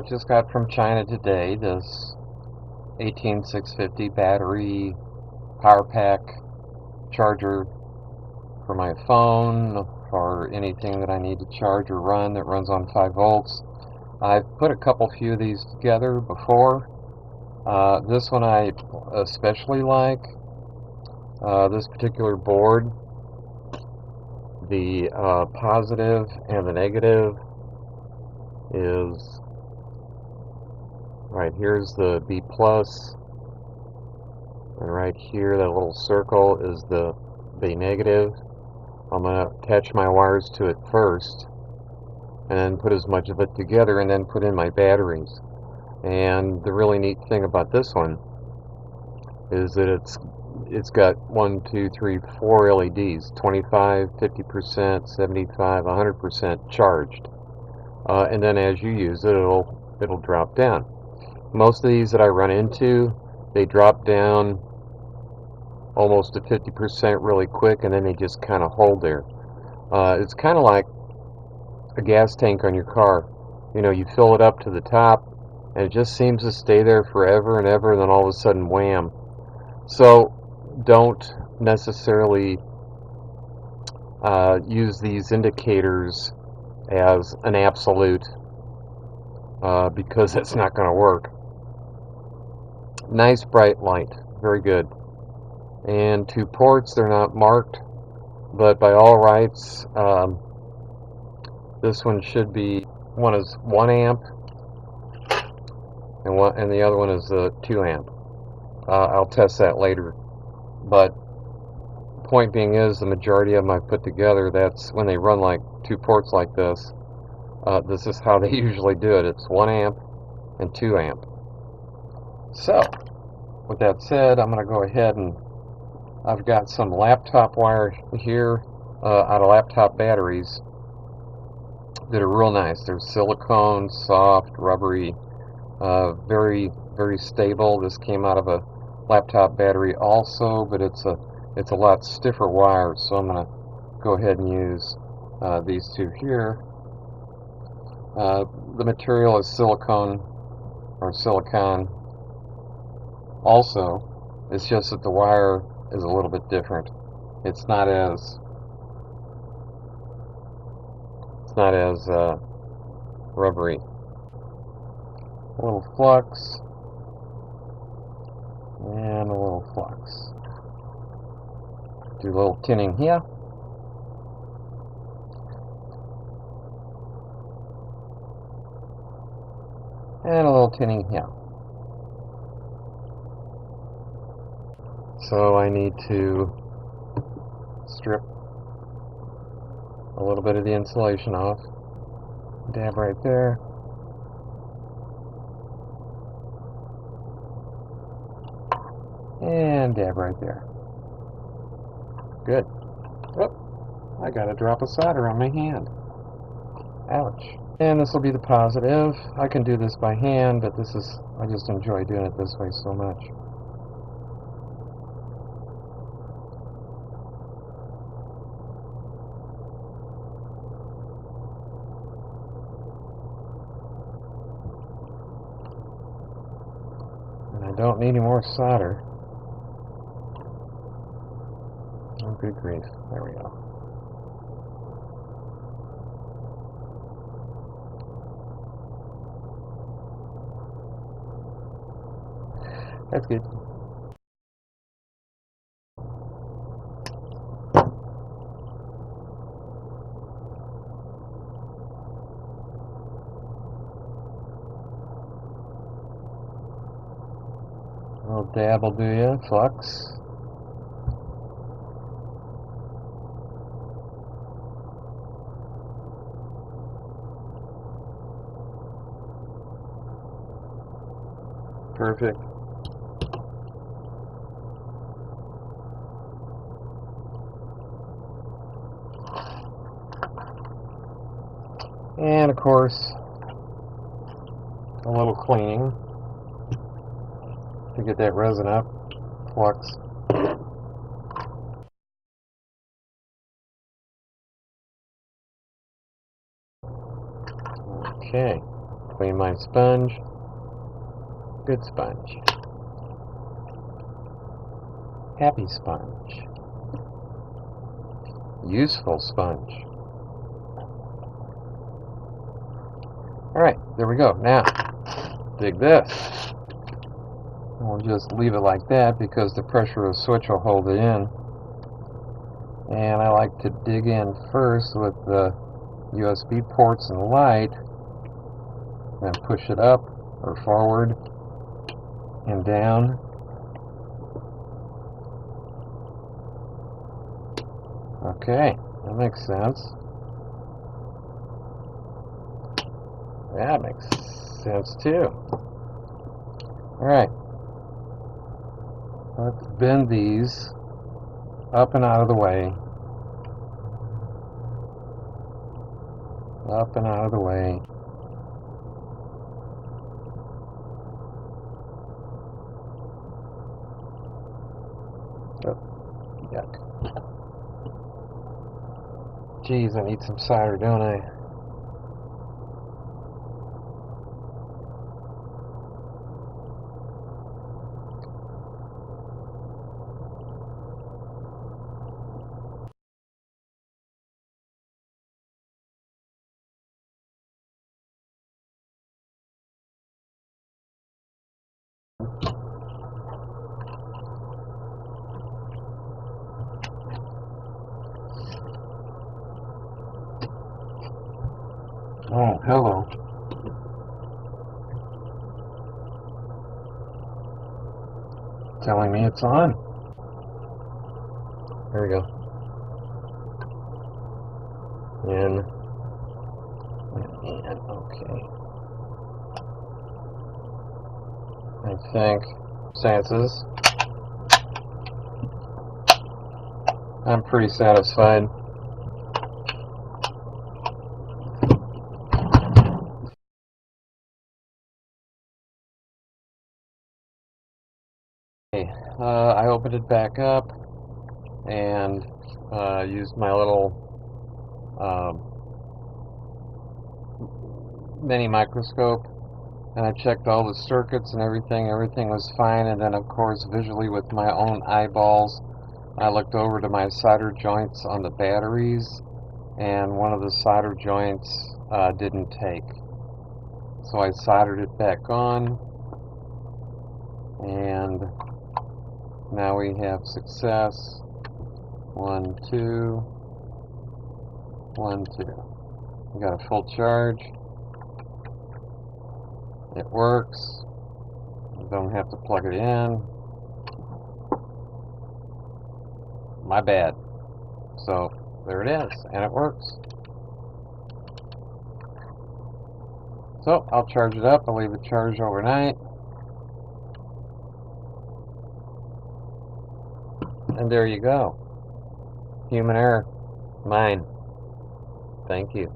Just got from China today this 18650 battery power pack charger for my phone, for anything that I need to charge or run that runs on 5 volts. I've put a few of these together before. This one I especially like. This particular board, the positive and the negative is right here's the B plus, and right here that little circle is the B negative. I'm going to attach my wires to it first and then put as much of it together and then put in my batteries. And the really neat thing about this one is that it's got 1, 2, 3, 4 LEDs, 25, 50%, 75, 100% charged. And then as you use it, it'll drop down. Most of these that I run into, they drop down almost to 50% really quick, and then they just kind of hold there. It's kind of like a gas tank on your car. You know, you fill it up to the top, and it just seems to stay there forever and ever, and then all of a sudden, wham. So don't necessarily use these indicators as an absolute, because it's not going to work. Nice bright light, very good. And 2 ports, they're not marked, but by all rights, this one should be, one is 1 amp, and the other one is 2 amp. I'll test that later. But point being is, the majority of them I've put together, that's when they run like 2 ports like this. This is how they usually do it. It's 1 amp and 2 amp. So, with that said, I'm going to go ahead and I've got some laptop wire here out of laptop batteries that are real nice. They're silicone, soft, rubbery, very, very stable. This came out of a laptop battery also, but it's a lot stiffer wire, so I'm going to go ahead and use these 2 here. The material is silicone or silicon also. It's just that the wire is a little bit different. It's not as rubbery. A little flux and a little flux. Do a little tinning here. And a little tinning here. So I need to strip a little bit of the insulation off. Dab right there. And dab right there. Good. Oh, I got a drop of solder on my hand. Ouch. And this will be the positive. I can do this by hand, but I just enjoy doing it this way so much. And I don't need any more solder. Oh, good grief. There we go. That's good. A little dab will do ya, flux. Perfect. And of course, a little cleaning to get that resin up, flux. Okay. Clean my sponge. Good sponge. Happy sponge. Useful sponge. Alright, there we go. Now, dig this. We'll just leave it like that because the pressure of the switch will hold it in. And I like to dig in first with the USB ports and light, then push it up or forward and down. Okay, that makes sense. That makes sense too. Alright, let's bend these up and out of the way. Up and out of the way. Oh, yuck. Geez, I need some solder, don't I? Oh, hello. Telling me it's on. There we go. In. Okay. I think senses. I'm pretty satisfied. Okay, I opened it back up and used my little mini microscope, and I checked all the circuits and everything. Everything was fine, and then of course visually with my own eyeballs I looked over to my solder joints on the batteries, and one of the solder joints didn't take. So I soldered it back on, and now we have success. 1, 2, 1, 2. We got a full charge. It works. You don't have to plug it in. My bad. So there it is, and it works. So I'll charge it up. I'll leave it charged overnight. And there you go. Human error. Mine. Thank you.